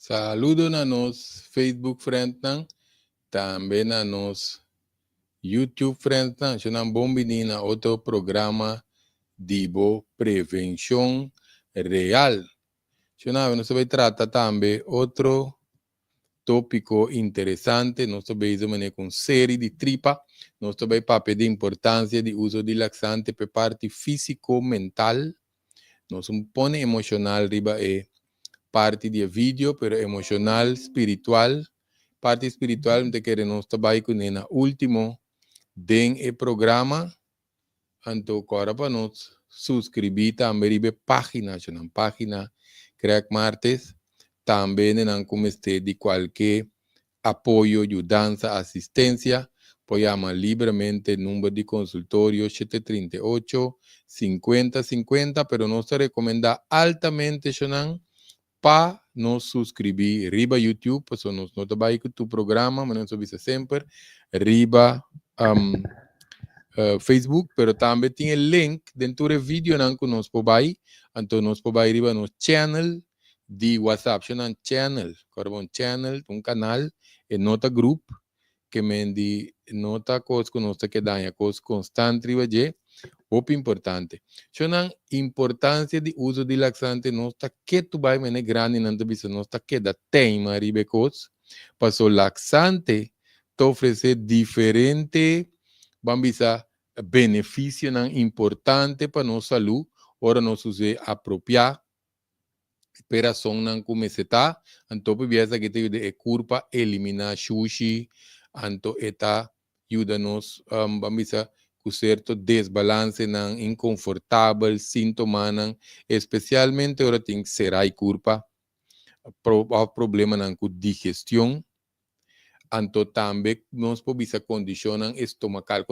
Saludo na nos Facebook friend nang, também na nos YouTube friend nang. So nang bom na outro programa de prevenção real. So nós vai tratar também outro tópico interessante. Nós vamos fazer com série de tripa. Nós vamos falar de importância do uso de laxante para parte físico-mental. Nós põe emocional riba parte de vídeo, pero emocional, espiritual. Parte espiritual, não te quer nós trabalhar com na último den e programa. Então, agora para nós subscrever também riba página, na página Crack Martes. Também não comece de qualquer apoio, ajudança, assistência. Pode chamar livremente o número de consultório 738-5050, pero nós recomenda altamente, para nos subscrever riba YouTube, pues nos não trabalha com tu programa, mas nós subimos sempre riba Facebook, pero também tem link dentro do vídeo não que nós podemos, então nós podemos riba no channel de WhatsApp, channel, channel, canal, e nota group, que mendi nota coisa que nós que dá, coisa constante riba de muito importante. A importância do uso de laxante não está que tu vai mene grande não bisa não está que da tema ribecos, para o laxante te oferecer diferente bambisa benefício não importante para nossa saúde, ora nós use apropriar para som não começar, então biasa que te de curpa eliminar sushi, então eta ajuda nos bambisa com certo desbalance não inconfortável, sintoma não, especialmente ora tem será e culpa, problema não com digestão, então também nós podemos condição estomacal,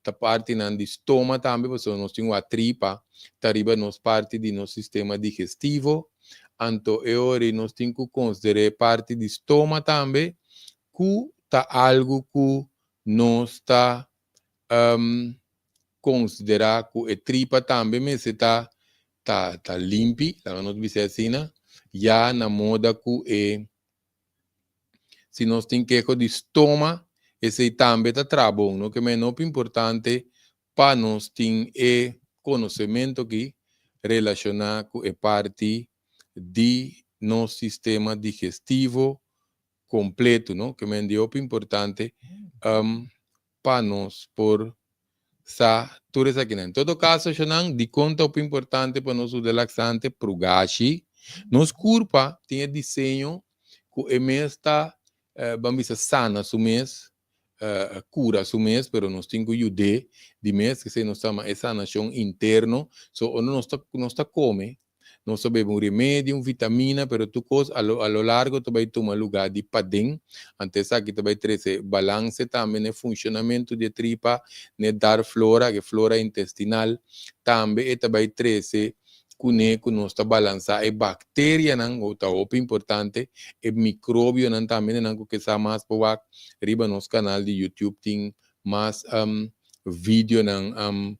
tá parte não de estômago também, porque nós temos a tripa, tá riba nos parte de nosso sistema digestivo, então ora nós temos que considerar parte de estômago também, que tá algo que nós está considerar que a tripa também mas está limpa, nós dizer assim, já na moda que se nós tem queijo de estômago, esse também está trabalhando, que é muito importante para nós ter conhecimento que relacionado com a parte de nosso sistema digestivo completo, não? Que é muito importante para nós por tudo isso aqui. Em todo caso, de conta o importante para nós o relaxante prugashi. Nos corpo tem desenho que é mês está vamos sana su mês, cura su mês, pero nós temos que ajudar de mês que se nos chama essa sanação interno, so nós está come. Nós sabemos um remédio, vitamina, pero tu coisa a lo largo tu vai tomar lugar de padem, antes aqui tu vai trazer balance também no funcionamento de tripa, ne dar flora, que flora intestinal, também tu vai trazer que nós está balançar a bactéria não ou tá muito importante, e micróbio não também não que está mais para riba nos canal de YouTube tem mais vídeo não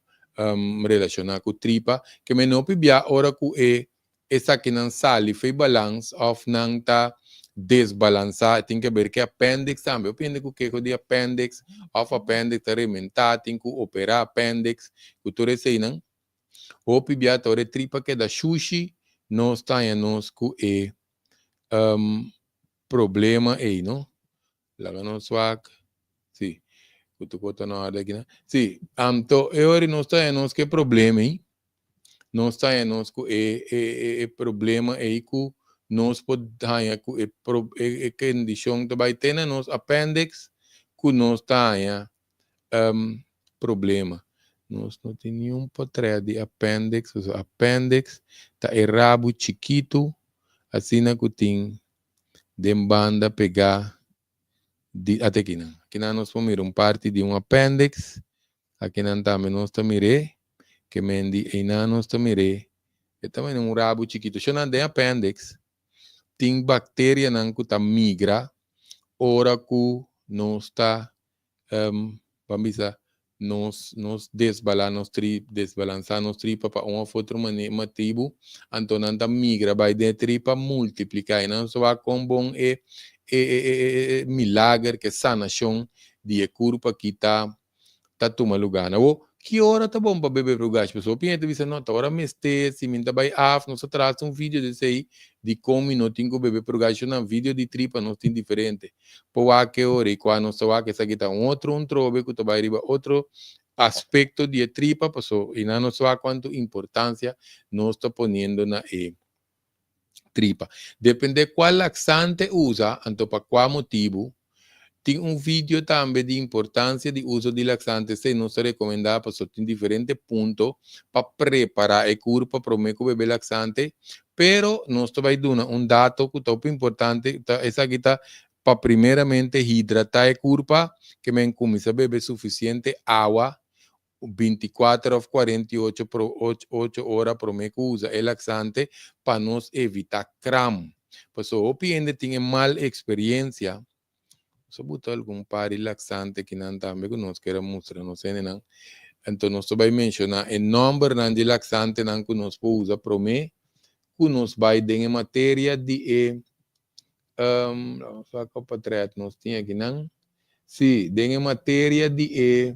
relacionado com tripa, que me não pibia ora que essa que não sale fez balance of não tá desbalançar, tem que ver que appendix também, depende do que de appendix, of appendix tá rementar, tem que operar appendix, que tudo isso aí não. O pibia ore tripa que da sushi, nós tá nós com problema aí, não? Lá no swag, sim. Tu conta na hora aqui, né? Sim, então eu não está nós que problema aí. Nós está nós com problema aí que nós pode ter que condição que vai ter nos appendix que nós tá problema. Nós não tem nenhum poder de appendix, o appendix tá rabo chiquito, assim na que tem de banda pegar até aqui não. Aqui nós vamos ver parte de appendix, aqui não também nós também que mendi aí nós também e também rabo chiquito. Se não tem appendix, tem bactéria não que tá migra, ora que nós está vamos dizer nos desbalançar nos tripa para uma outra motivo, então não migra, vai de tripa multiplicar, e não só com bom milagre que sanação de curva que tá toma lugar, não? Que hora tá bom para beber pro gás? Pessoal, pinha te não, tá hora meste, se minta vai nós traz vídeo desse aí, de como não tem que beber pro gás, um vídeo de tripa, não tem diferente. Por que hora, e quando só que essa aqui tá outro trove, que tu vai arriba outro aspecto de tripa, pessoal, e não só quanto importância nós está ponendo na tripa. Depende qual laxante usa, então para qual motivo. Tem vídeo também de importância de uso de laxantes, se não se recomenda para em diferentes pontos para preparar o corpo para o bebê laxante, pero nós vai dar dado que é importante, essa aqui está para primeiramente hidratar o corpo, que me começa a beber suficiente água, 24 a 48 por 8 horas para o que usa o laxante para nos evitar cram. Pues o piende tem mal experiência, so botar algum par relaxante que não também que nós queremos mostrar, não sei, não. Então, nós vai mencionar o número de relaxante que nós podemos usar para mim, que nós vai em matéria de vamos falar para trás, nós tínhamos aqui, não? Sim, em matéria de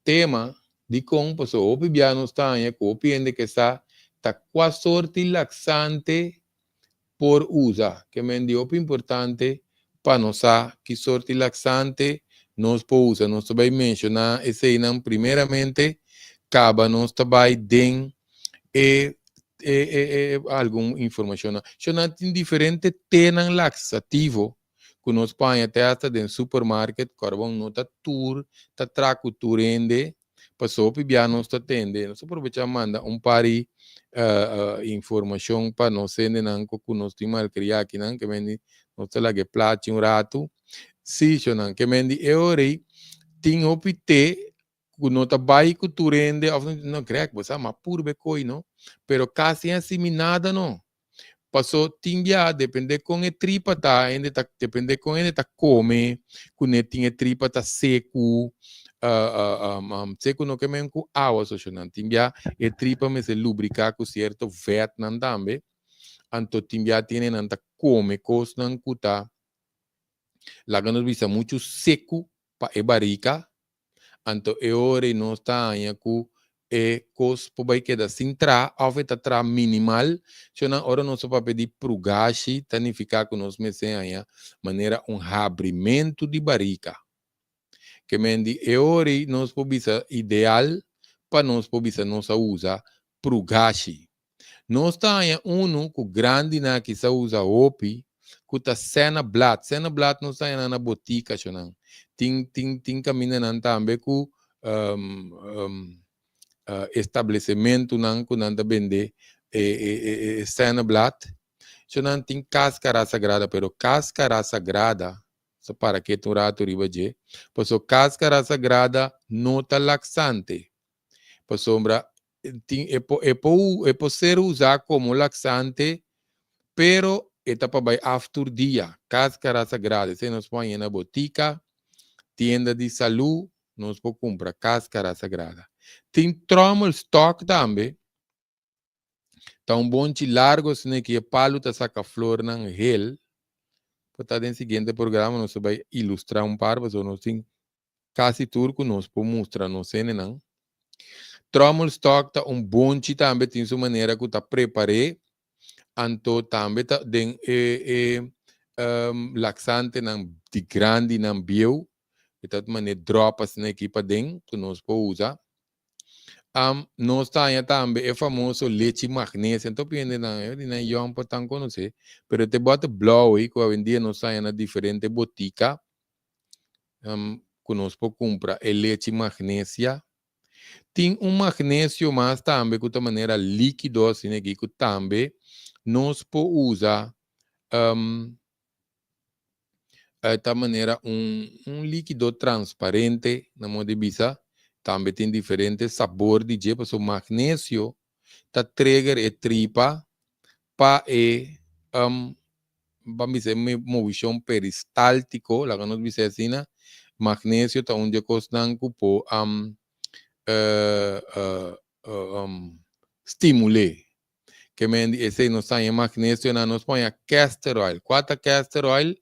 tema de como, so, o piano está aí, o piende que está quase sorte laxante por usar, que me dio importante para nós que sorte laxante nós podemos usar. Nós vai mencionar esse não primeiramente, acaba nós vai den alguma informação. Já tem diferente tenan laxativo que nós põe até hasta no supermercado, carvão nota tour, tá traco turende, passou para nós está tende, nós aproveitamos manda pari informação para nós sendo não que nós temos mal criar aqui não que mendi nós lá que plate rato, sim não que mendi ori tem opite que nós vai que turende, não creio que você mas puro becoi não, pero quase assim nada não. Passou timbia, depende com a tripa tá, ainda tá, depende com ele tá come, quando tinha tripa tá seco, seco não que mesmo com água, só não timbia, e tripa me se lubricar com certo vet não também, anto timbia tiene não tá come, cos não cuta, lá que nos visa muito seco pa e barrica, anto e ore não está aí com cos po vai quedar sem tra, afeta tra minimal, chona ora não só para pedir pro gashi, tanificar que nós mecen aí, maneira abrimento de barriga. Que mendi e ore nós po bisa ideal para nós po bisa nós usa pro gashi. Nós tá aí com grande na que se usa opi, que tá cena blat nós tá aí na botica, chona. Tem caminho nan também com estabelecimento não que não vende Cenoblat, so não tem cáscara sagrada, pero cáscara sagrada, so para que tu rato ribaje, pois o cáscara sagrada nota laxante, pois sombra é ser usar como laxante, pero etapa vai after dia, cáscara sagrada, se nos põe na botica, tienda de saúde, nós podemos comprar cáscara sagrada. Tem trommel stock também. Tá bom de largo, assim, que é palo tá saca flor na hel. Para no seguinte programa, nós vai ilustrar par, mas nós tem quase tudo nós podemos mostrar, não sei, não. Trommel stock tá bom de também, tem sua maneira que tá preparei. Anto também tá den laxante de grande não bio. Então, maneira drop assim aqui para dentro, que nós podemos usar. Nós também é famoso leite magnésio, então pende na eu para tanto conhecer, pero te bota blow aí que hoje em dia nós na diferente botica, que nós podemos comprar é leite magnésio. Tem magnésio mais também que de maneira líquido assim aqui que também nós podemos usar de maneira líquido transparente na moda de bisa. Também tem diferentes sabores de jeito, o magnésio tá trigger e tripa para vamos dizer, movição peristáltico, lá que nós dizemos assim, magnésio tá onde costan cupo estimule. Que mendi esse não sai magnésio na nos põe a castor oil. Quatro castor oil,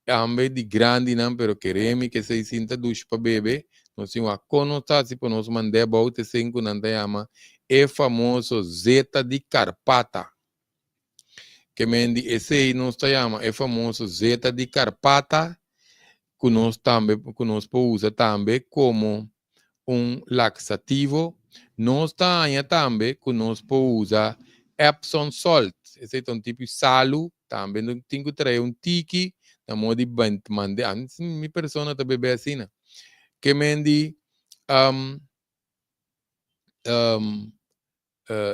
ambe de grande não, pero queremos que se sinta ducho para beber. Nós temos a conotar se para nós mandar baute cinco não te ama. É famoso Zeta de Carpata. Que mendi esse não se chama, é famoso Zeta de Carpata, que nós também, que nós usa também como laxativo. Nós também que nós usa Epsom salt, esse é um tipo de salo, também não tem que trazer tiki, na modo de mandar, antes minha pessoa está bebendo assim, né? Que mendi,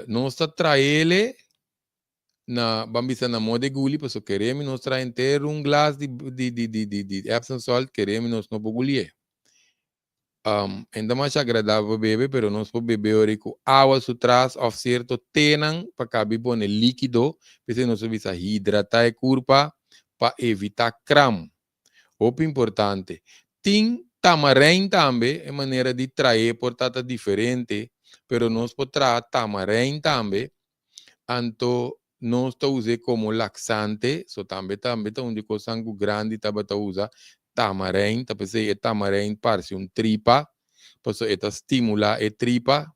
nós trazer ele, na bambisa na moda guli, porque queremos nós trazer inteiro glass de Epsom salt, queremos nós não gulher. Ainda mais agradável beber, pero nós podemos beber com água sutras, ou certo, tenang, para caber bom líquido, porque nós precisa hidratar a curva para evitar cram. O importante. Tem tamarim também, é maneira de trazer, portanto, diferente, pero nós podemos trazer tamarim também, então nós usamos como laxante, so também onde o sangue grande também usa tamarim, também tamarim parece tripa, por isso esta estimula a tripa,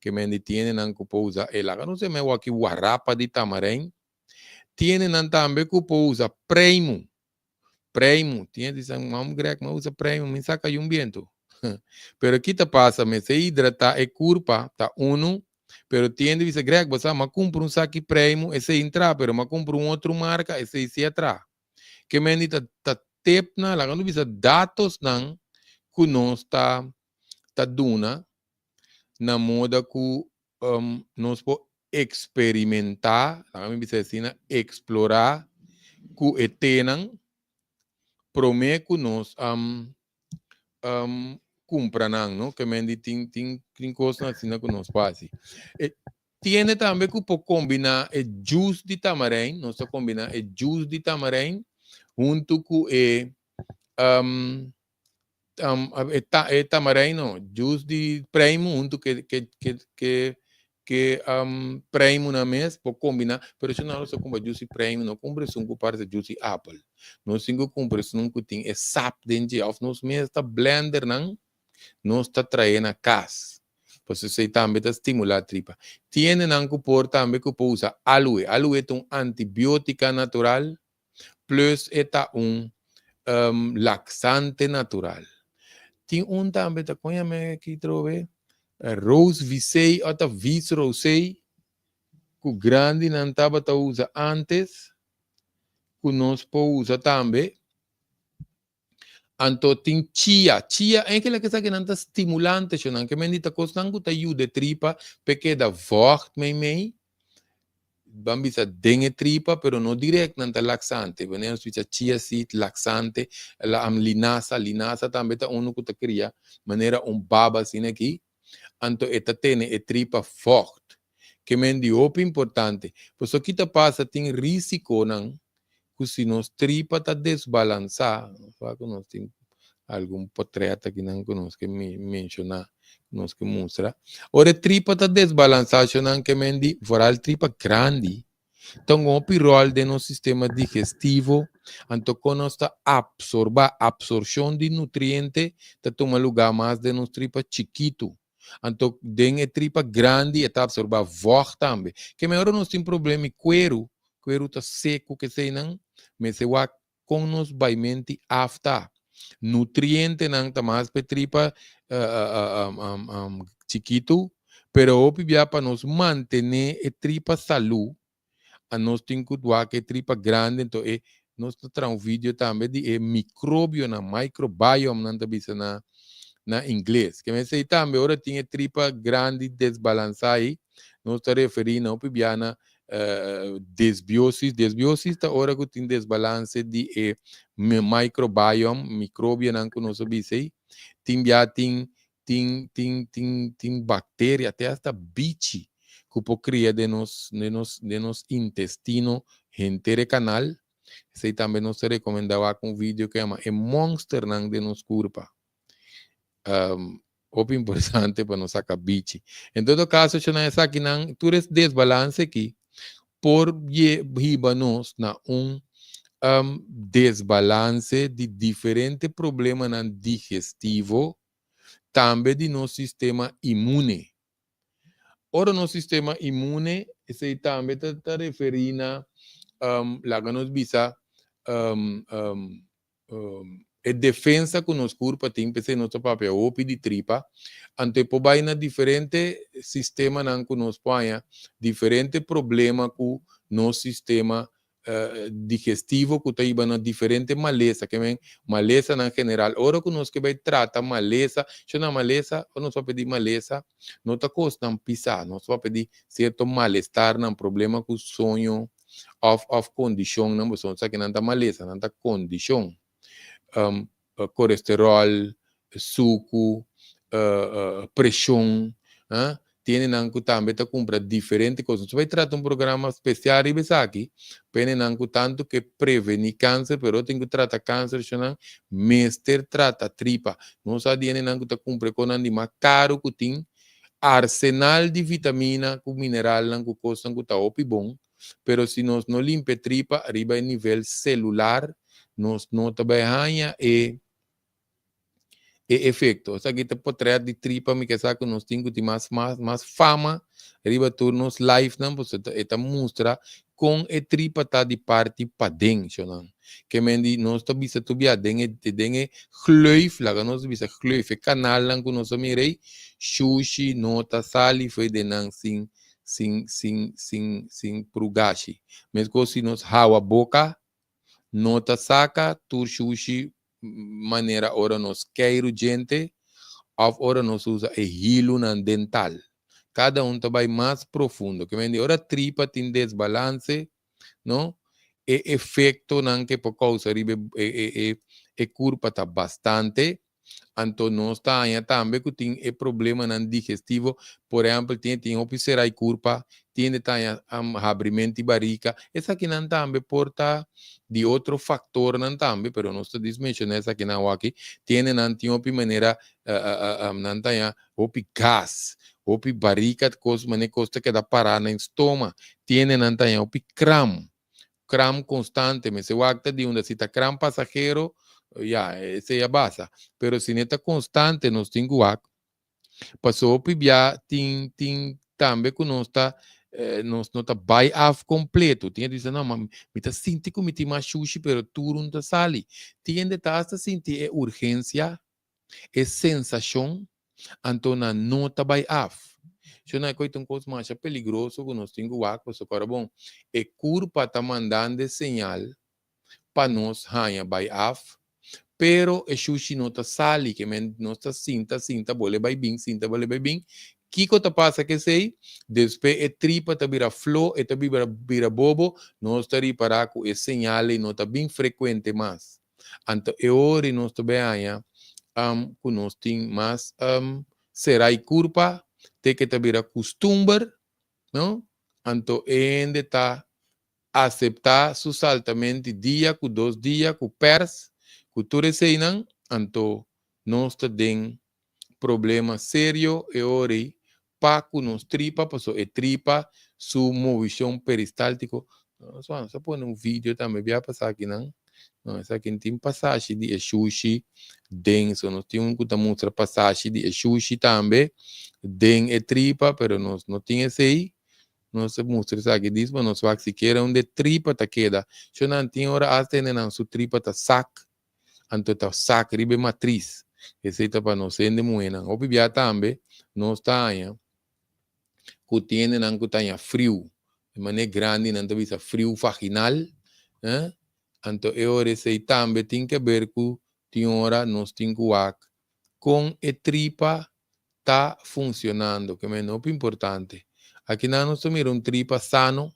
que me tiene nan usa el no se me va aquí guarrapa de tamarim, tiene nan também que usa primo, tiene dizem mam grec, mas usa primo, me saca um viento. Pero aqui tá passa, me se hidrata e curpa, tá uno, pero tiene dice grec, você ma compra saque primo, esse entra, pero ma compra outro marca, esse se atrás. Que me tá tepna, lá quando visa dados nan, que nós tá duna, na moda que nós podemos experimentar, a mim diz assim, explorar, que etenan, promete que nós compram, não? Que me tem coisas assim que nós fazemos. Tiene também que pode combinar o juice de tamarim, nós combinar o juice de tamarim junto com o tamarim, não, juice de primo junto que primo na mesa, pode combinar, pero se não você compra juice primo, não compra cinco partes de juice apple, não cinco compra cinco tem sap dentro of nos mesa tá blender não está trazendo a casa, você sei também está estimular a tripa, tiene não que por também que pode usar aloe é um antibiótica natural, plus é laxante natural. Tem também, tá conhece aqui, trove, Rose Visei, outra Vis Rosei, que o grande não estava a usar antes, que nós podemos usar também. Então, tem chia é aquela que não está estimulante, que me dita coisa não está ajuda tripa, porque dá vocht meio, vamos dizer, dengue tripa, pero não direto não está laxante, venemos dizer chia seed, laxante, a linasa também está que está cria, maneira baba assim aqui, então esta tem a tripa forte, que me diop importante, por isso que está passa tem risco não, que se nos tripa está desbalançada, nós tem algum portreto que não conosco que me menciona, nós que mostra, ora tripa está desbalançada, não que me di, fora tripa grande, então o rol de nosso sistema digestivo, então quando está absorção de nutriente, está toma lugar mais de nos tripa chiquito. Então, tem a tripa grande e está absorvendo voz também. Que melhor nós temos problema com cuero está seco, que sei não, mas se vai com nos baimente afta. Nutriente não está mais para tripa chiquito, pero obvia para nos manter a tripa saúde, a nós temos que doar que tripa grande, então nós temos vídeo também de micróbio na microbiome, não está bisa na inglês, que me sei também, agora tinha tripa grande desbalançada aí, nós está referindo ao pibiana desbiose está hora que tem desbalance de microbiome, micróbio não que nós sabemos, tem bactéria, até esta bicho, que pode criar de nos intestino, gente canal, Esse também nós recomendava com um vídeo que chama Monster Nang de nos curpa. O importante para não sacar bicho. Em todo caso, se não é aqui, não, tu eres desbalance aqui, por riba-nos na desbalance de diferentes problemas digestivo, também de nosso sistema imune. Ora, nosso sistema imune, esse também está referindo lá que nos visa a defesa que nos corpo tem, pensei nosso papel, opi de tripa, ante por vai na diferente sistema não que nos põe, diferente problema com nosso sistema digestivo que está na diferente maleza, que vem maleza na general. Ora que nós que vai tratar maleza, se na maleza, ou nós vamos pedir maleza, não está custando pisar, nós vamos pedir certo malestar, não problema com sonho, of condição, não você não sabe que não está maleza, não está condição. Colesterol, suco, pressão, tiene nanku também tá compra diferentes coisas. Você vai tratar programa especial e bisa aqui, pene nanku tanto que prevenir câncer, pero tem que tratar câncer, senão mestre trata tripa. Não sabe nanku tá compra com andima caro que tem arsenal de vitamina com mineral nanku coisa nanku tá opi bom, pero se nós não limpa tripa, arriba em nível celular, nós não trabalhamos efeito. O sea, que te pode trazer de tripa, me que sabe que nós temos de mais fama, arriba turnos live, não, você está mostra com a tripa tá de parte para dentro, não. Que mendi nós tá bisa tu bia dengue gleuf, lá nós bisa gleuf, canal não que nós mirei, sushi, nota sali, foi de não sem prugashi. Mesmo se nós hawa boca, nota saca, tur sushi maneira ora nos queiro gente, of ora nos usa hilo dental. Cada vai mais profundo. Que vem ora tripa tem desbalance, não? E efeito não que por causa e curva tá bastante. Então nós tá aí também que tem problema não digestivo, por exemplo, tem observar curva, tem abrimento de barriga. Essa aqui não também porta de outro fator não também, pero nós está mencionando essa aqui não aqui, tem não tem uma maneira não tem opi gás, opi barriga, coisa maneira costa que dá parar no estômago, tem não tem opi cram constante, mas se o acta de onde se está cram passageiro, esse é basta. Pero se neta constante nos tem guac, passou pibia tem também que nós tá nós não tá buy off completo. Tinha dizer não, mas me tá sentindo que me tem mais sushi, pero tudo não tá sali. Tinha de tá sentir urgência, sensação, então não tá buy off. Se não é coisa coisa mais peligroso que nós temos guac, mas agora bom, curva tá mandando señal para nós ganhar buy off. Pero o sushi não está sali, que não está cinta, bole vai bem, cinta, bole vai bem. Que coisa passa que sei? Depois a tripa está vira flor, está vira bobo, não está reparar com esse sinal e não está bem frequente mais. Então, é hora nós também aí, que nós temos mais será e curva, tem que estar vira costumbre, não? Então, ainda está aceitar susaltamente dia com 2 dias, com pers, cultura seinan, anto nós tem problema sério e ori para que nos tripa, passou e tripa su movição peristáltico. Só põe um vídeo também, vai passar aqui não. Não, essa aqui tem passagem de sushi denso, nós temos que mostrar passagem de sushi também, den e tripa, pero nós não tem esse aí. Nós mostramos aqui diz, mas nós vamos sequer onde tripa tá queda. Se não tem hora até não su tripa tá sac. Anto tá sac ribe matriz. Esse tá para nós ende moena. O bibia também nós tá aí. Que tem não que tá frio. De maneira grande não tá visa frio vaginal, Anto é hora esse também tem que ver com tem hora nós tem que com a tripa tá funcionando, que é muito importante. Aqui nós temos tripa sano,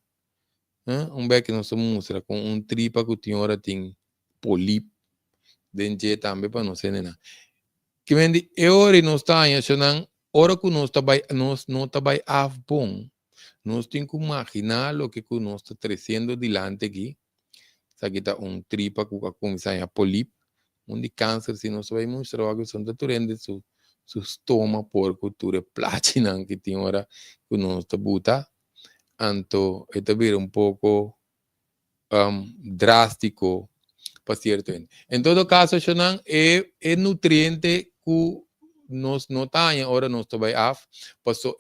que nós mostra com tripa que tem hora tem polipo, dentro também para nós né. Que vende hora nós tá aí, hora que nós não tá vai bom, nós tem que imaginar o que nós está crescendo dilante aqui. Sakita tripa que começa a polip, onde câncer, se não vai mostrar que são naturende su estômago por cultura platina que tem hora que nós está buta, então é também pouco drástico para certo. Em todo caso, é nutriente que nós não tem, agora nós também af, passou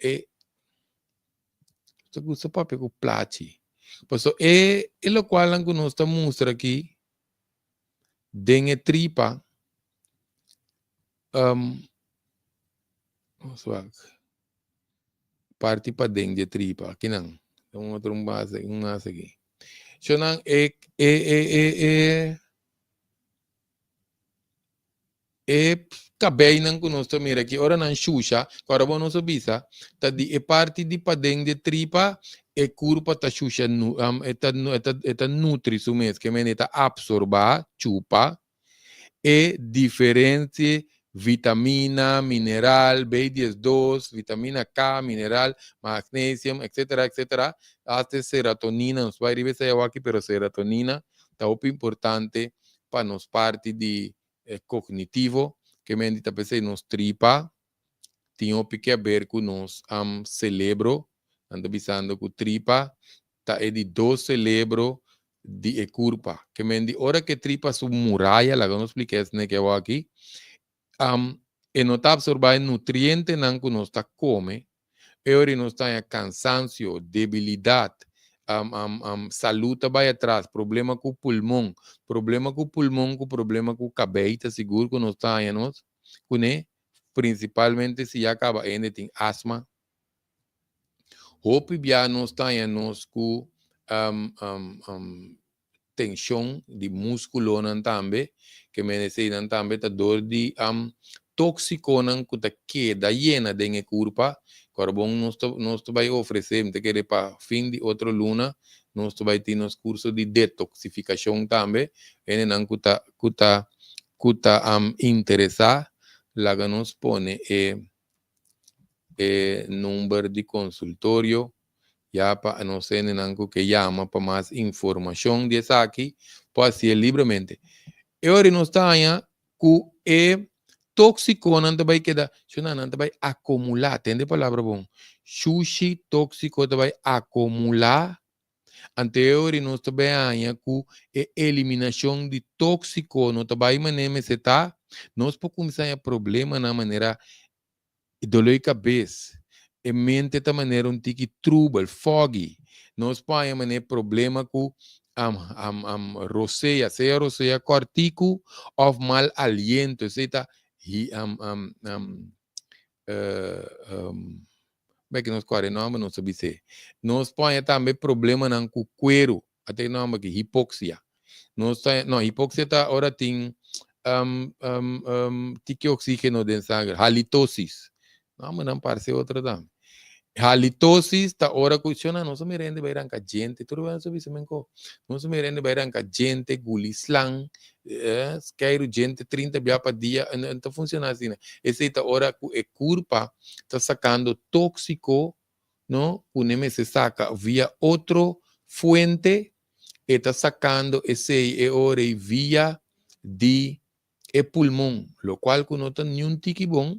gusto papi com plati. Passou o qual que nós está mostra aqui, dengue tripa, parte para dengue tripa, aqui não, um outro base, aqui. Xonang cabei não conosco mira aqui ora não xuxa agora bom não bisa tá di parte de padeng de tripa curva tá xuxa eta nutri sumes que meneta absorba chupa diferente vitamina, mineral, B12, vitamina K, mineral, magnesium, etcétera, etcétera. Hasta serotonina, nos vai revisar aqui, pero serotonina está muito importante para nos parte de cognitivo, que mendita pensei nos tripa, tinha que ver com nos cerebro, ando bisando com tripa, tá de 2 cerebro de curva, que mendi hora que tripa su muralla, la que nos expliqué né que eu aqui, e não está absorvendo nutriente não que nós está come, e ora nós está cansancio, debilidade, saúde vai atrás, problema com o pulmão, problema com o cabelo, seguro que nós está aí nós, né? Principalmente se acaba ainda tem asma, hope já nós está aí nós com tensão de músculo também, que merece também a dor de tóxico que está queda llena de curva, carbon nós vai oferecer, te querer para fim de outra luna, nós vai ter nos curso de detoxificação também, e não que interessar, lá que nos põe número de consultório, ya para no sé nenanco que llama para más información de esa aquí, pues así libremente. Y ahora no está allá que tóxico no te va a quedar, no te va a acumular, ¿entiende palabra bon? Sushi tóxico te va a acumular. Anterior no está allá que eliminación de tóxico no te va a manejar se está, no es por começar a problema na maneira dolor de cabeça. E mente da maneira tique trouble, foggy. Nós podemos ter problema com roceia, seja roceia cortico ou mal aliento, seja como é que nós corremos, não sabemos se. Nós podemos também problema com o cuero, até nome que hipoxia. Não, hipoxia tá agora tem tique oxígeno dentro do sangue, halitosis. Não, mas não parece outra também. Halitosis, ta ora kushona, não se me rende bairan ka gente, tudo bem, se você menco, não se me rende bairan ka gente, gulislang, quero gente 30 bia para dia, não funciona assim, né? Esse ta ora é curva, tá sacando tóxico, não? O nome se saca via outro fuente, e tá sacando esse ora via de pulmão, lo qual que não tem nenhum tique bom,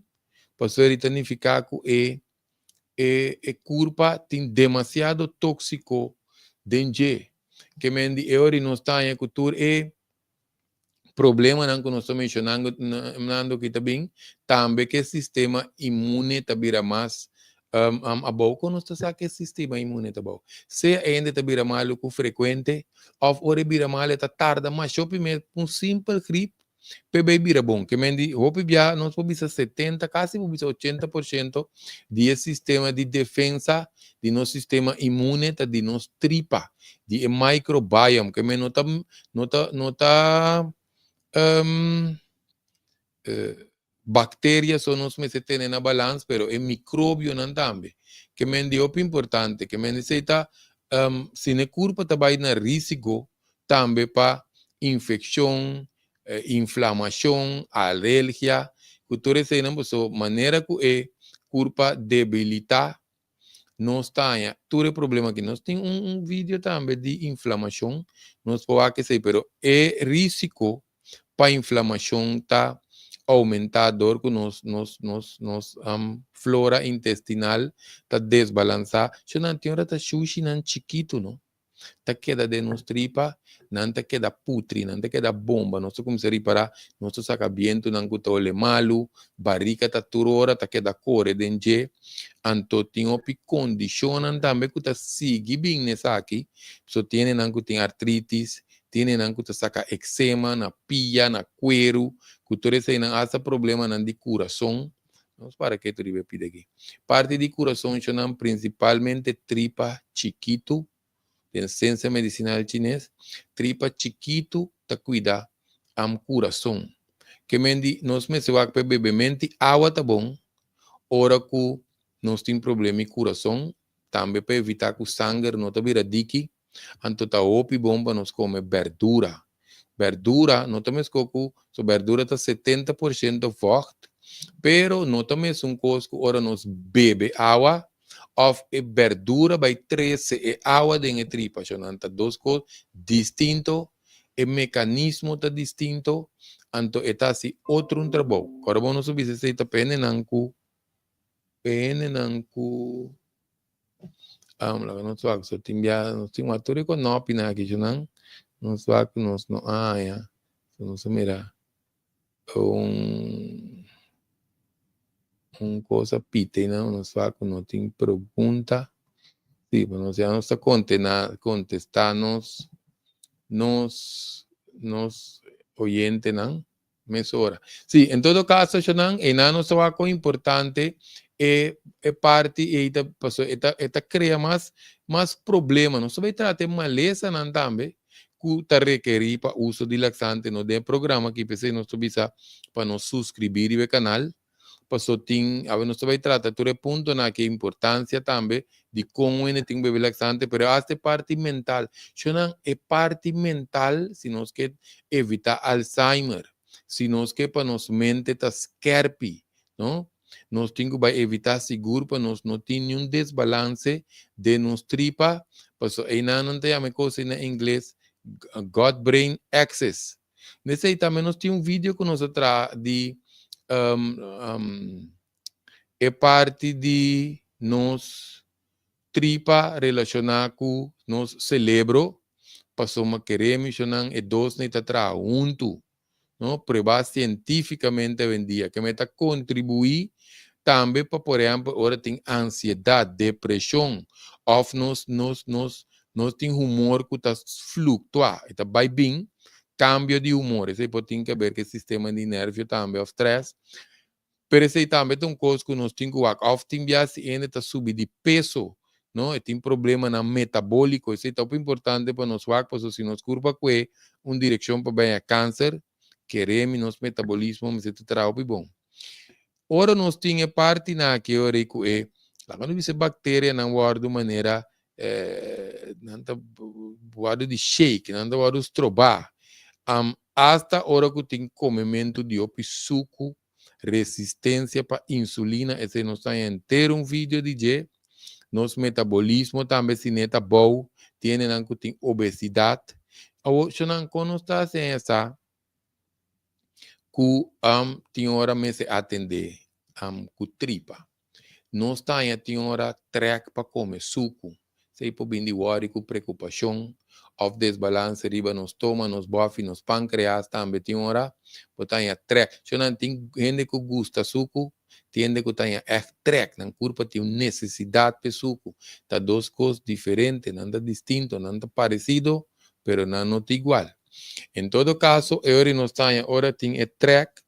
para significar que curva tem demasiado tóxico dentro, que mendi eu não está em cultura problema não que nós estamos mencionando que também que o sistema imune vira mais abau quando nós está que o sistema imune tá bom, se ainda vira mal com frequente ou ora vira mal tá tarda mas só primeiro um simples gripe PB vira bom, que mendi, hope já nós podemos 70, quase 80% de sistema de defesa de nosso sistema imune, de nossa tripa, de microbiome, que me nota bactérias são nós me se tem na balança, pero é micróbio não também, que mendi hope importante, que mendi se tá se ne curva também na risco também para infecção, inflamação, alergia, que todas essas maneira que curva debilitar nós temos todo problema aqui. Nós temos vídeo também de inflamação. Nós podemos que sei, pero é risco para inflamação tá aumentador com flora intestinal tá desbalançar. Se não tem hora tá sushi não chiquito, não? Tá queda de nos tripa, não tá queda putri, não tá queda bomba. Nós como se reparar, nós saca viento não cutole malo, barriga tá turora, tá queda core dengue. Anto tinha opi condicionam também que tá sigue bem nessa aqui. So tiene não que tem artritis, tiene não que tá saca eczema na pia, na cuero, que todo esse não há problema não de coração. Vamos para que tu ribe pide aqui. Parte de coração chamam principalmente tripa chiquito, de ciência medicinal chinesa, tripa chiquito te cuida am coração. Que mendi nós me se vai beber mente água tá bom, ora que nós tem problema em coração, também para evitar que o sangue não te vira dique, então tá opi bom para nós comer verdura. Verdura, não também escoco, so verdura tá 70% forte, pero não também um cosco, ora nós bebe água, of e verdura vai 13 e água dentro tripa, então duas coisas distinto, o mecanismo tá distinto, então é assim outro trabalho. Agora vamos subir se está penenanco, não swag so timbia no ting waturi ko no pinaki junang no swag nos no ya so no mira cosa pite no swag no ting pergunta sí bueno ya nos contestarnos nos oyente nan mesora. Sí, en todo caso, Shonan, enano trabajo importante parte e esta crea mais problema. Não só vai tratar maleza nan também que tá requerir para uso de laxante no de programa que pensei nós subisa para nos subscrever e canal. Passou tem, a nós vai tratar todo ponto na que importância também de como ele tem bebê laxante, pero esta parte mental, Shonan, é parte mental se nós quer evitar Alzheimer. Se nós que para nos mente tá scarpe, não? Nós temos que evitar seguro para nós não ter nenhum desbalance de nos tripa, porque aí não tem a coisa em inglês, God-brain axis. Nesse aí também nós temos vídeo que nós de é parte de nos tripa relacionada com nos cérebro, passou uma querer mencionar e dois nem tá junto. No, prueba cientificamente vendia que meta contribuir também para, por exemplo, agora tem ansiedade, depressão, ou nós tem humor que está fluctuar, está vai bem, cambio de humor, isso aí tem que ver que o sistema de nervo também, o stress, pero isso aí também tem coisa que nós temos que ver, ou tem se ainda está subir de peso, não, e tem problema na metabólico, isso aí é importante para nós ver, porque se nós curva com uma direção para bem a câncer, queremos nosso metabolismo, mas é trabalho bom. Ora, nós temos parte na que eu reco é, lá quando você bactéria não guarda de maneira, não guarda de shake, não guarda de estrobar. Hasta hora que tem comimento de suco, resistência para insulina, esse nós está inteiro um vídeo de nosso metabolismo também se neta bom, tem obesidade. Ou se não está sem essa que tem hora me se atender com tripa. Nós tem hora track para comer suco. Se pode vir de worry com preocupação, ou desbalance riba nos estômago, nos bofe, nos pâncreas, também tem hora, tem track. Se não tem gente que gosta suco, tem gente que tem track, na corpo tem necessidade de suco. Tá duas coisas diferentes, nada distinto, nada parecido, pero não é igual. Em todo caso, agora nós temos agora tem track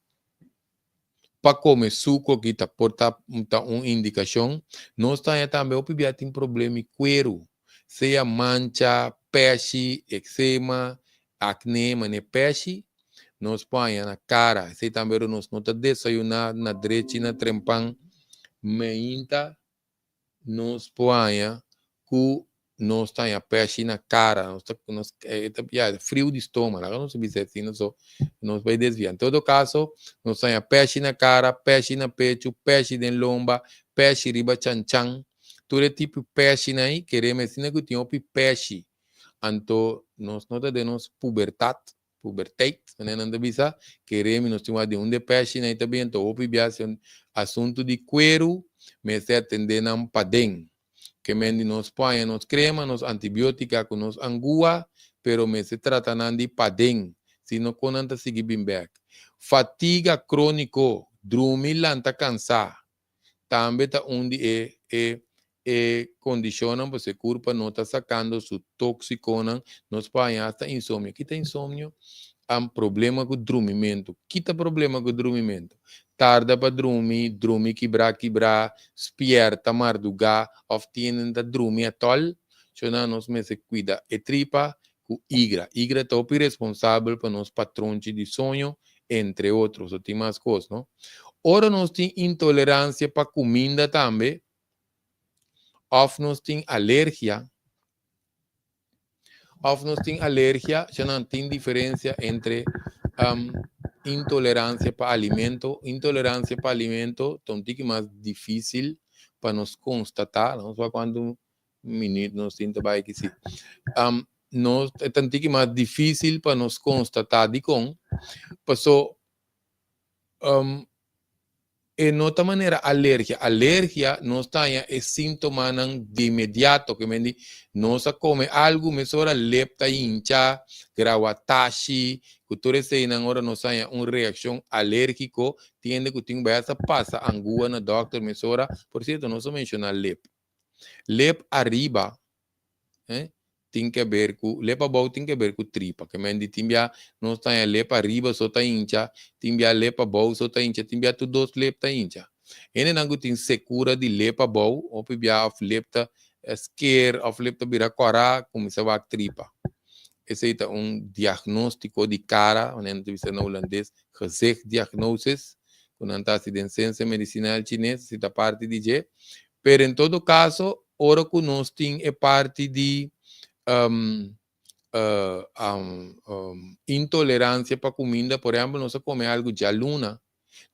para comer suco que está porta uma indicação. Nós temos também o PBA tem problema de cuero, seja mancha, peixe, eczema, acne, mas peixe, nós põe na cara. Se também nós não está desayunar na direita na trempão, meinta nós põe que nós temos peixe na cara, nós frio de estômago, não se diz assim, nós vai desviar. Em todo caso, nós temos peixe na cara, peixe na peito, peixe na lomba, peixe riba chan-chan, tudo tipo peixe aí, queremos assim que tem opi peixe. Anto nós nota de nós pubertate, né, não bisa, queremos nós temos de de peixe aí também, então opi biasa assunto de cuero, mas é atender não padem, que mendi nós põe nós crema, nós antibiótica com nós angua, pero me se trata não de padem, se não conanta seguir bem back. Fatiga crônico, dormir lanta cansar, também tá onde condicionam você corpo não está sacando su toxicona, nos põe hasta insônia. Que tem insônia? Há um problema com o dormimento. Que tá problema com o dormimento? Tarda para dormir, quebrar, espierta, madrugar, ou tienen da dormir atol, so não nos me se cuida. E tripa com igra. Igra é top responsável para nos patrões de sonho, entre outros, ou tem mais coisas, não? Ora nós temos intolerância para comida também, ou nós temos alergia, já não tem diferença entre intolerância para alimento. Intolerância para alimento é um pouco mais difícil para nós constatar, não só quando minuto nós temos que sim. Nós é um pouco mais difícil para nós constatar de com, passou en outra maneira, alergia não está é sintoma de imediato, que mendi, nós come algo, mas ora lepta hincha, grawatashi, que tudo isso aí hora nós tem uma reação alérgico, tiende que tem essa passa angua na doctor, mas ora, por certo, nós menciona lep arriba, tem que ver com lepa bom tem que ver com tripa, que mendi timbia não está a lepa arriba só tá hincha, timbia lepa bom só tá hincha, timbia tu dois lepa tá hincha. Ene nangu tem secura de lepa bom, ou pibia of lepta scare, of lepta bira cora, começa a tripa. Esse é diagnóstico de cara, onde não tem na holandês, gezicht diagnosis, quando está de ciência medicinal chinês, se da parte de G. Pero em todo caso, ora que nós tem é parte de intolerância para comida, por exemplo, nós come algo de luna,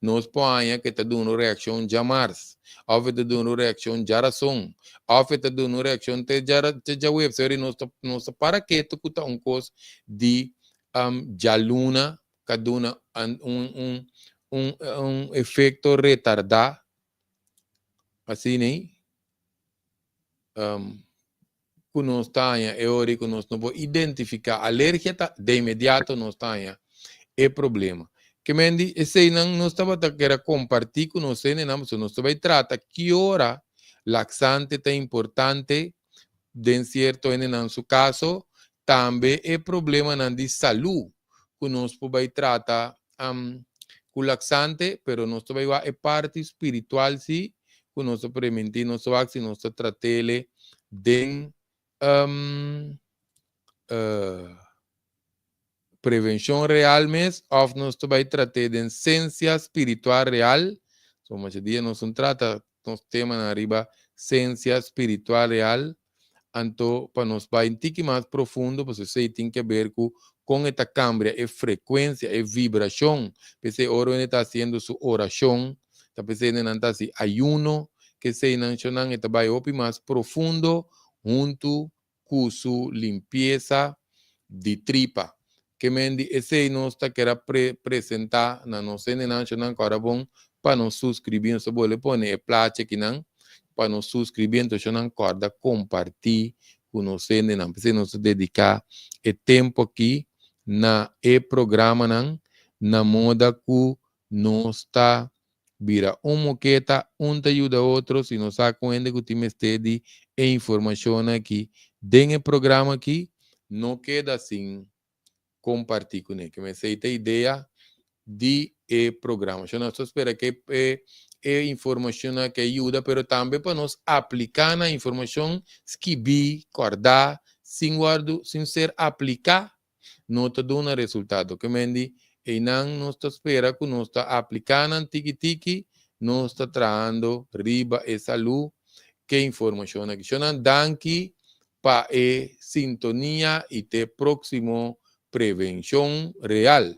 nós põe que está dando uma reação de mars, ou está dando uma reação de aração, ou está dando uma reação de web, série nós para que tu cuta coisa de luna, que dá um efeito retardado, assim, né? Que nós tenha, é hora que nós não podemos identificar alergia, de imediato nós tenha, é problema. Que mendi, esse não nós estava querendo compartilhar com nós, nós vai tratar que hora laxante é importante, de certo, em seu caso, também é problema de saúde, que nós vai tratar com laxante, pero nós vai é parte espiritual, sim, que nós permitir, nós tratar ele de prevenção real mesmo, ou nós vai tratar de ciência espiritual real. So, mas dia nós não trata, nós temos na arriba ciência espiritual real. Então, para nós vai um pouco mais profundo, você tem que ver com esta câmara, é frequência, é vibração. Porque o oro está fazendo sua oração, está fazendo ayuno, que se não vai mais profundo, junto com sua limpeza de tripa. Que mendi esse nós está querendo apresentar na nossa nacional agora bom para nos subscrever, nós vamos pôr placa aqui não, para nos subscrever, então não corda compartilhar com nós, não precisa nos dedicar o tempo aqui na programa não, na moda que nós está vira moqueta, te ajuda outro, se nós está com ele que temos de informação aqui, dentro do programa aqui, não queda assim, compartilhar com ele, que me aceita a ideia de programa. Eu não espero que informação que ajuda, mas também para nós aplicar na informação, escrever, guardar, sem ser aplicar, não está dando resultado. Que me diz, e não está espera que nós está aplicando tiki-tiki, nós está trazendo riba e saúde, que informação aqui. Eu não danke para sintonia e te próximo prevenção real.